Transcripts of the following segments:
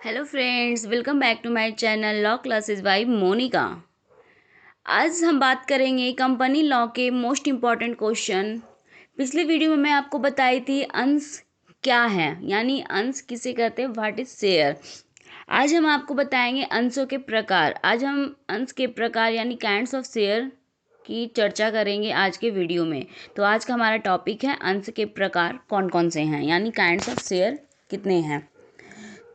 Hello friends, welcome back to my channel law classes by Monika. आज हम बात करेंगे कंपनी लॉ के मोस्ट इम्पॉर्टेंट क्वेश्चन। पिछले वीडियो में मैं आपको बताई थी अंश क्या है, यानी अंश किसे कहते हैं, व्हाट इज शेयर। आज हम आपको बताएंगे अंशों के प्रकार। आज हम अंश के प्रकार यानी काइंड्स ऑफ शेयर की चर्चा करेंगे आज के वीडियो में। तो आज का हमारा टॉपिक है अंश के प्रकार कौन कौन से हैं, यानी काइंड्स ऑफ शेयर कितने हैं।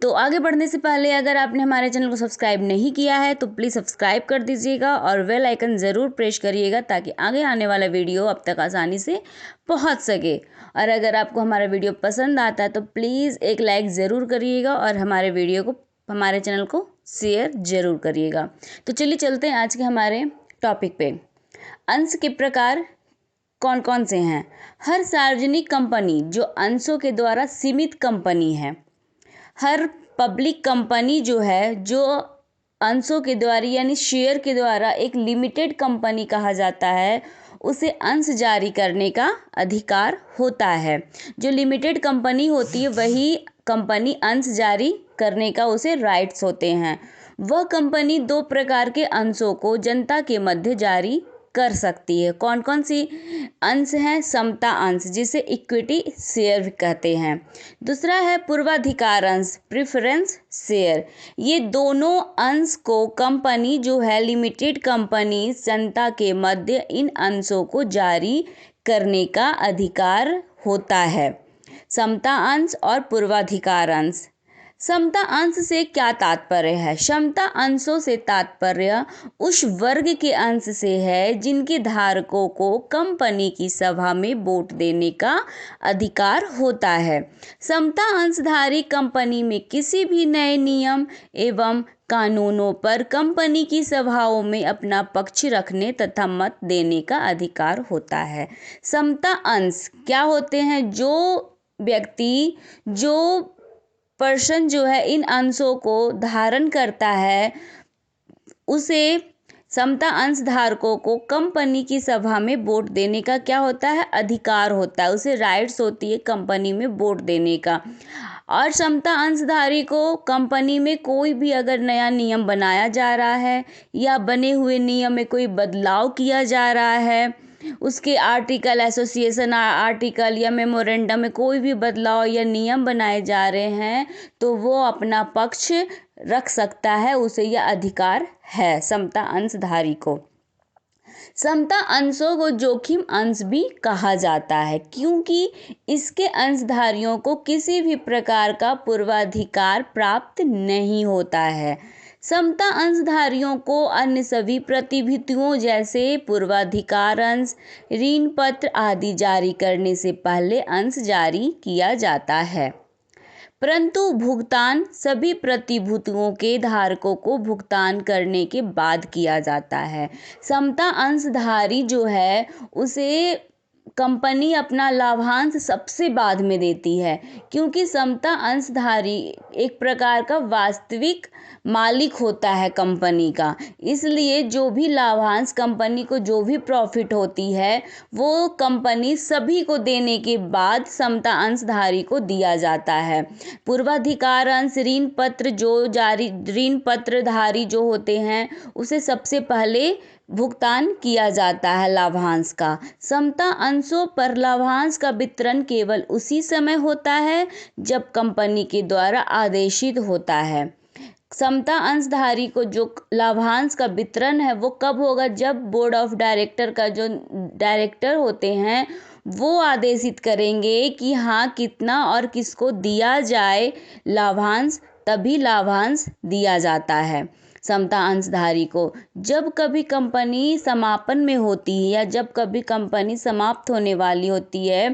तो आगे बढ़ने से पहले अगर आपने हमारे चैनल को सब्सक्राइब नहीं किया है तो प्लीज़ सब्सक्राइब कर दीजिएगा और बेल आइकन ज़रूर प्रेस करिएगा ताकि आगे आने वाला वीडियो आप तक आसानी से पहुंच सके। और अगर आपको हमारा वीडियो पसंद आता है तो प्लीज़ एक लाइक ज़रूर करिएगा और हमारे चैनल को शेयर ज़रूर करिएगा। तो चलिए चलते हैं आज के हमारे टॉपिक पे। अंश के प्रकार कौन कौन से हैं। हर सार्वजनिक कंपनी जो अंशों के द्वारा सीमित कंपनी है, हर पब्लिक कंपनी जो है जो अंशों के द्वारा यानी शेयर के द्वारा एक लिमिटेड कंपनी कहा जाता है, उसे अंश जारी करने का अधिकार होता है। जो लिमिटेड कंपनी होती है वही कंपनी अंश जारी करने का उसे राइट्स होते हैं। वह कंपनी दो प्रकार के अंशों को जनता के मध्य जारी कर सकती है। कौन कौन सी अंश हैं? समता अंश, जिसे इक्विटी शेयर कहते हैं। दूसरा है पूर्वाधिकार अंश, प्रेफरेंस शेयर। ये दोनों अंश को कंपनी जो है लिमिटेड कंपनी जनता के मध्य इन अंशों को जारी करने का अधिकार होता है। समता अंश और पूर्वाधिकार अंश। समता अंश से क्या तात्पर्य है? समता अंशों से तात्पर्य उस वर्ग के अंश से है जिनके धारकों को कंपनी की सभा में वोट देने का अधिकार होता है। समता अंशधारी कंपनी में किसी भी नए नियम एवं कानूनों पर कंपनी की सभाओं में अपना पक्ष रखने तथा मत देने का अधिकार होता है। समता अंश क्या होते हैं? जो व्यक्ति, जो पर्सन जो है इन अंशों को धारण करता है, उसे समता अंश धारकों को कंपनी की सभा में वोट देने का क्या होता है? अधिकार होता है। उसे राइट्स होती है कंपनी में वोट देने का। और समता अंशधारी को कंपनी में कोई भी अगर नया नियम बनाया जा रहा है या बने हुए नियम में कोई बदलाव किया जा रहा है, उसके आर्टिकल, एसोसिएशन आर्टिकल या मेमोरेंडम में कोई भी बदलाव या नियम बनाए जा रहे हैं तो वो अपना पक्ष रख सकता है, उसे यह अधिकार है समता अंशधारी को। समता अंशों को जोखिम अंश भी कहा जाता है क्योंकि इसके अंशधारियों को किसी भी प्रकार का पूर्वाधिकार प्राप्त नहीं होता है। समता अंशधारियों को अन्य सभी प्रतिभूतियों जैसे पूर्वाधिकार अंश, ऋण पत्र आदि जारी करने से पहले अंश जारी किया जाता है, परंतु भुगतान सभी प्रतिभूतियों के धारकों को भुगतान करने के बाद किया जाता है। समता अंशधारी जो है उसे कंपनी अपना लाभांश सबसे बाद में देती है क्योंकि समता अंशधारी एक प्रकार का वास्तविक मालिक होता है कंपनी का। इसलिए जो भी लाभांश कंपनी को, जो भी प्रॉफिट होती है, वो कंपनी सभी को देने के बाद समता अंशधारी को दिया जाता है। पूर्वाधिकार अंश, ऋण पत्रधारी जो होते हैं उसे सबसे पहले भुगतान किया जाता है लाभांश का। समता अंशों पर लाभांश का वितरण केवल उसी समय होता है जब कंपनी के द्वारा आदेशित होता है। समता अंशधारी को जो लाभांश का वितरण है वो कब होगा? जब बोर्ड ऑफ डायरेक्टर का जो डायरेक्टर होते हैं वो आदेशित करेंगे कि हाँ कितना और किसको दिया जाए लाभांश, तभी लाभांश दिया जाता है समता अंशधारी को। जब कभी कंपनी समापन में होती है या जब कभी कंपनी समाप्त होने वाली होती है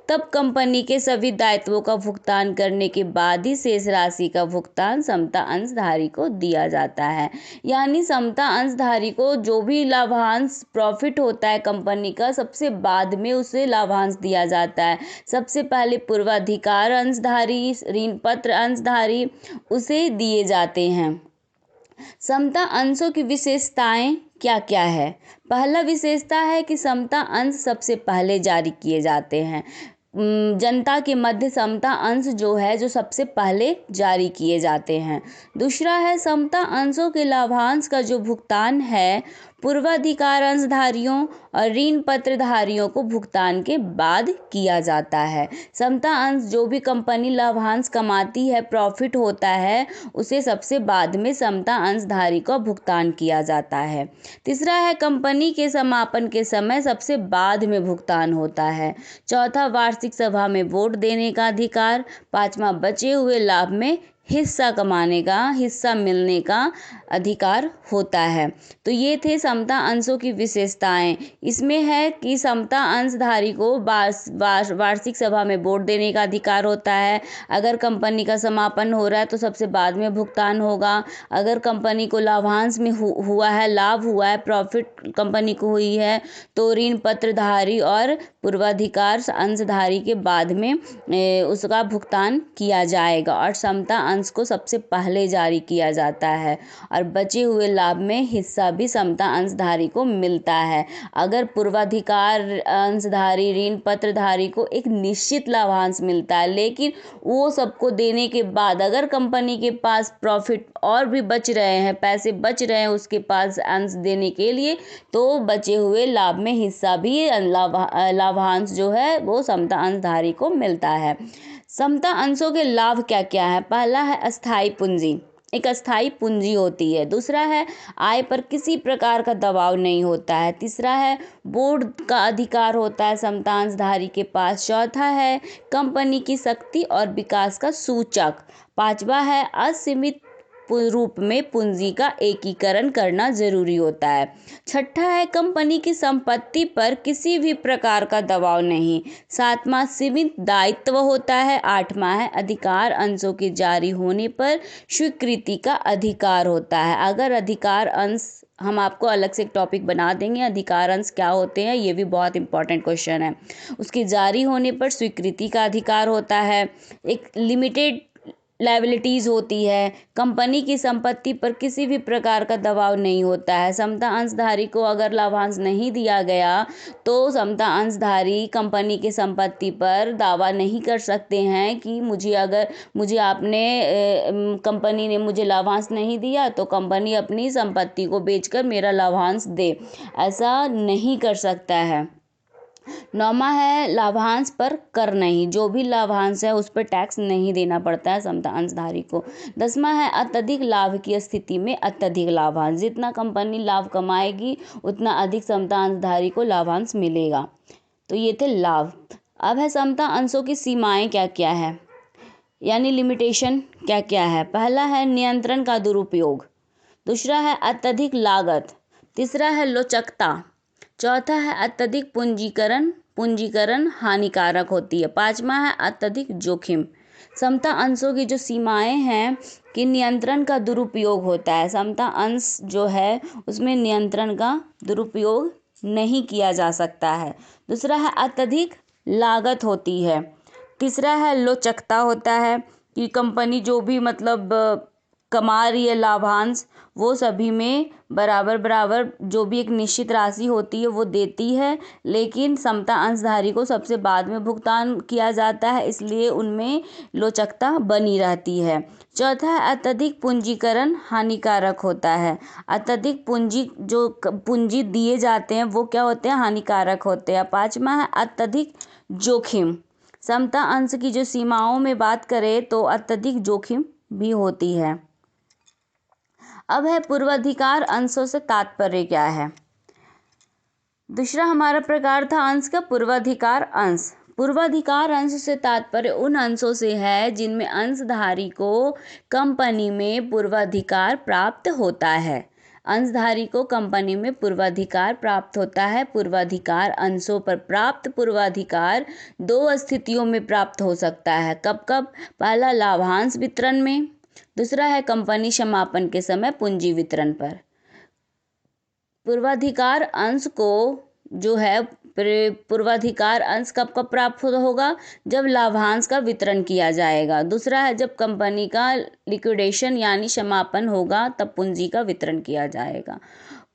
तब कंपनी के सभी दायित्वों का भुगतान करने के बाद ही शेष राशि का भुगतान समता अंशधारी को दिया जाता है। यानी समता अंशधारी को जो भी लाभांश प्रॉफिट होता है कंपनी का, सबसे बाद में उसे लाभांश दिया जाता है। सबसे पहले पूर्वाधिकार अंशधारी, ऋण पत्र अंशधारी उसे दिए जाते हैं। समता अंशों की विशेषताएं क्या क्या है? पहला विशेषता है कि समता अंश सबसे पहले जारी किए जाते हैं। जनता के मध्य समता अंश जो है जो सबसे पहले जारी किए जाते हैं। दूसरा है समता अंशों के लाभांश का जो भुगतान है पूर्वाधिकार अंशधारियों और ऋण पत्रधारियों को भुगतान के बाद किया जाता है। समता अंश जो भी कंपनी लाभांश कमाती है, प्रॉफिट होता है, उसे सबसे बाद में समता अंशधारी को भुगतान किया जाता है। तीसरा है कंपनी के समापन के समय सबसे बाद में भुगतान होता है। चौथा वार्षिक सभा में वोट देने का अधिकार। पांचवा बचे हुए लाभ में हिस्सा मिलने का अधिकार होता है। तो ये थे समता अंशों की विशेषताएं। इसमें है कि समता अंशधारी को वार्षिक सभा में वोट देने का अधिकार होता है। अगर कंपनी का समापन हो रहा है तो सबसे बाद में भुगतान होगा। अगर कंपनी को लाभांश में लाभ हुआ है, प्रॉफिट कंपनी को हुई है, तो ऋण पत्रधारी और पूर्वाधिकार अंशधारी के बाद में उसका भुगतान किया जाएगा और समता अंश को सबसे पहले जारी किया जाता है और बचे हुए लाभ में हिस्सा भी समता अंशधारी को मिलता है। अगर पूर्वाधिकार अंशधारी ऋण पत्रधारी को एक निश्चित लाभांश मिलता है, लेकिन वो सबको देने के बाद अगर कंपनी के पास प्रॉफिट और भी बच रहे हैं, पैसे बच रहे हैं उसके पास अंश देने के लिए, तो बचे हुए लाभ में हिस्सा भी लाभांश जो है वो समता अंशधारी को मिलता है। समता अंशों के लाभ क्या क्या है? पहला है अस्थाई पूंजी, एक अस्थाई पूंजी होती है। दूसरा है आय पर किसी प्रकार का दबाव नहीं होता है। तीसरा है बोर्ड का अधिकार होता है समता अंशधारी के पास। चौथा है कंपनी की शक्ति और विकास का सूचक। पांचवा है असीमित रूप में पूंजी का एकीकरण करना जरूरी होता है। छठा है कंपनी की संपत्ति पर किसी भी प्रकार का दबाव नहीं। सातवां सीमित दायित्व होता है। आठवां है अधिकार अंशों के जारी होने पर स्वीकृति का अधिकार होता है। अगर अधिकार अंश, हम आपको अलग से एक टॉपिक बना देंगे, अधिकार अंश क्या होते हैं, ये भी बहुत इंपॉर्टेंट क्वेश्चन है। उसके जारी होने पर स्वीकृति का अधिकार होता है। एक लिमिटेड लायबिलिटीज़ होती है। कंपनी की संपत्ति पर किसी भी प्रकार का दबाव नहीं होता है। समता अंशधारी को अगर लाभांश नहीं दिया गया तो समता अंशधारी कंपनी की संपत्ति पर दावा नहीं कर सकते हैं कि कंपनी ने मुझे लाभांश नहीं दिया तो कंपनी अपनी संपत्ति को बेचकर मेरा लाभांश दे, ऐसा नहीं कर सकता है। नौमा है लाभांश पर कर नहीं, जो भी लाभांश है उस पर टैक्स नहीं देना पड़ता है समता अंशधारी को। 10वां है अत्यधिक लाभ की स्थिति में अत्यधिक लाभांश, जितना कंपनी लाभ कमाएगी उतना अधिक समता अंशधारी को लाभांश मिलेगा। तो ये थे लाभ। अब है समता अंशों की सीमाएं क्या क्या है, यानी लिमिटेशन क्या क्या है। पहला है नियंत्रण का दुरुपयोग। दूसरा है अत्यधिक लागत। तीसरा है लोचकता। चौथा है अत्यधिक पूंजीकरण हानिकारक होती है। पांचवा है अत्यधिक जोखिम। समता अंशों की जो सीमाएं हैं कि नियंत्रण का दुरुपयोग होता है। समता अंश जो है उसमें नियंत्रण का दुरुपयोग नहीं किया जा सकता है। दूसरा है अत्यधिक लागत होती है। तीसरा है लोचकता होता है कि कंपनी जो भी कमा रही है लाभांश, वो सभी में बराबर जो भी एक निश्चित राशि होती है वो देती है, लेकिन समता अंशधारी को सबसे बाद में भुगतान किया जाता है, इसलिए उनमें लोचकता बनी रहती है। चौथा है अत्यधिक पूंजीकरण हानिकारक होता है। अत्यधिक पूंजी दिए जाते हैं वो क्या होते हैं, हानिकारक होते हैं। पांचवा है अत्यधिक जोखिम। समता अंश की जो सीमाओं में बात करें तो अत्यधिक जोखिम भी होती है। अब है पूर्वाधिकार अंशों से तात्पर्य क्या है। दूसरा हमारा प्रकार था अंश का पूर्वाधिकार अंश। पूर्वाधिकार अंश से तात्पर्य उन अंशों से है जिनमें अंशधारी को कंपनी में पूर्वाधिकार प्राप्त होता है। अंशधारी को कंपनी में पूर्वाधिकार प्राप्त होता है। पूर्वाधिकार अंशों पर प्राप्त पूर्वाधिकार 2 स्थितियों में प्राप्त हो सकता है। कब कब? पहला लाभांश वितरण में, दूसरा है कंपनी समापन के समय पूंजी वितरण पर। पूर्वाधिकार अंश को जो है पूर्वाधिकार अंश कब कब प्राप्त होगा, जब लाभांश का वितरण किया जाएगा। दूसरा है जब कंपनी का लिक्विडेशन यानी समापन होगा तब पूंजी का वितरण किया जाएगा।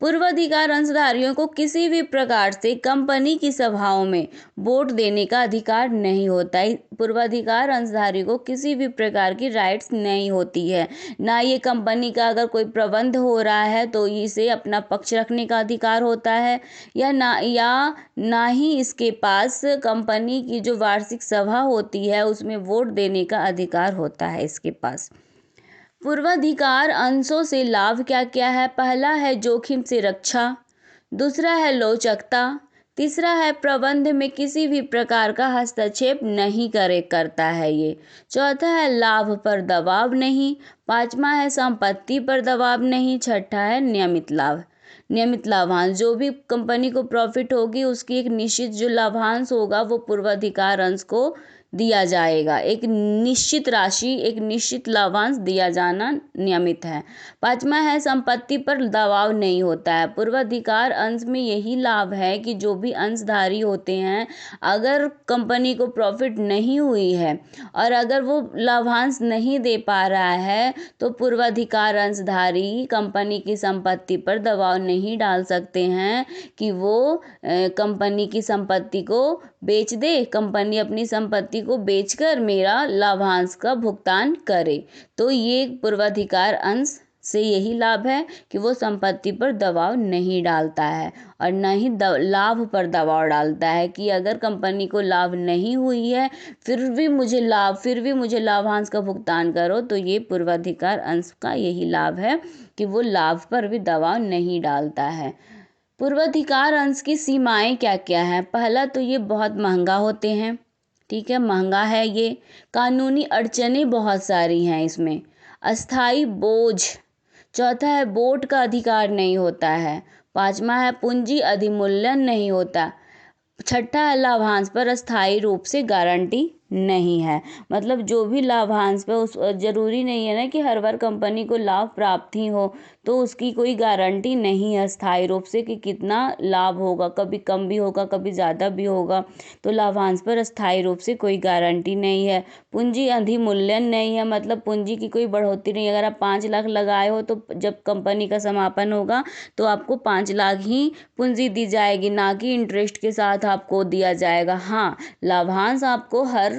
पूर्वाधिकार अंशधारियों को किसी भी प्रकार से कंपनी की सभाओं में वोट देने का अधिकार नहीं होता है। पूर्वाधिकार अंशधारियों को किसी भी प्रकार की राइट्स नहीं होती है। ना ये कंपनी का अगर कोई प्रबंध हो रहा है तो इसे अपना पक्ष रखने का अधिकार होता है, या ना ही इसके पास कंपनी की जो वार्षिक सभा होती है उसमें वोट देने का अधिकार होता है इसके पास। पूर्वाधिकार अंशों से लाभ क्या क्या है? पहला है जोखिम से रक्षा, दूसरा है लवचकता, तीसरा है प्रबंध में किसी भी प्रकार का हस्तक्षेप नहीं करता है ये, चौथा है लाभ पर दबाव नहीं, पांचवा है संपत्ति पर दबाव नहीं, छठा है नियमित लाभांश। जो भी कंपनी को प्रॉफिट होगी उसकी एक निश्चित जो लाभांश होगा वो पूर्वाधिकार अंश को दिया जाएगा। एक निश्चित राशि, एक निश्चित लाभांश दिया जाना नियमित है। पांचवा है संपत्ति पर दबाव नहीं होता है। पूर्वाधिकार अंश में यही लाभ है कि जो भी अंशधारी होते हैं, अगर कंपनी को प्रॉफिट नहीं हुई है और अगर वो लाभांश नहीं दे पा रहा है तो पूर्वाधिकार अंशधारी कंपनी की संपत्ति पर दबाव नहीं डाल सकते हैं कि वो कंपनी की संपत्ति को बेच दे, कंपनी अपनी संपत्ति को बेचकर मेरा लाभांश का भुगतान करे। तो ये पूर्वाधिकार अंश से यही लाभ है कि वो संपत्ति पर दबाव नहीं डालता है और न ही लाभ पर दबाव डालता है कि अगर कंपनी को लाभ नहीं हुई है फिर भी मुझे लाभांश का भुगतान करो। तो ये पूर्वाधिकार अंश का यही लाभ है कि वो लाभ पर भी दबाव नहीं डालता है। पूर्वाधिकार अंश की सीमाएं क्या क्या हैं? पहला तो ये बहुत महंगा होते हैं, ठीक है, महंगा है ये। कानूनी अड़चनें बहुत सारी हैं इसमें। अस्थाई बोझ, चौथा है वोट का अधिकार नहीं होता है, पांचवा है पूंजी अधिमूल्यन नहीं होता, छठा है लाभांश पर अस्थायी रूप से गारंटी नहीं है। मतलब जो भी लाभांश पे उस जरूरी नहीं है ना कि हर बार कंपनी को लाभ प्राप्त ही हो, तो उसकी कोई गारंटी नहीं है स्थायी रूप से कि कितना लाभ होगा, कभी कम भी होगा कभी ज़्यादा भी होगा। तो लाभांश पर अस्थायी रूप से कोई गारंटी नहीं है। पूंजी अधिमूल्यन नहीं है, मतलब पूंजी की कोई बढ़ोतरी नहीं। अगर आप 5 लाख लगाए हो तो जब कंपनी का समापन होगा तो आपको 5 लाख ही पूंजी दी जाएगी, ना कि इंटरेस्ट के साथ आपको दिया जाएगा। हाँ, लाभांश आपको हर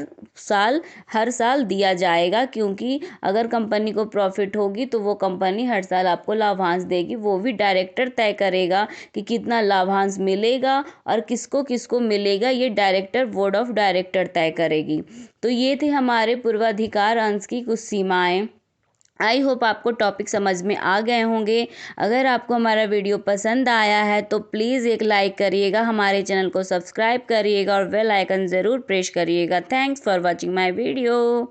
साल दिया जाएगा, क्योंकि अगर कंपनी को प्रॉफिट होगी तो वो कंपनी हर साल आपको लाभांश देगी। वो भी डायरेक्टर तय करेगा कि कितना लाभांश मिलेगा और किसको किसको मिलेगा, ये बोर्ड ऑफ डायरेक्टर तय करेगी। तो ये थे हमारे पूर्वाधिकार अंश की कुछ सीमाएं। आई होप आपको टॉपिक समझ में आ गए होंगे। अगर आपको हमारा वीडियो पसंद आया है तो प्लीज़ एक लाइक करिएगा, हमारे चैनल को सब्सक्राइब करिएगा और बेल आइकन ज़रूर प्रेस करिएगा। Thanks for watching my video.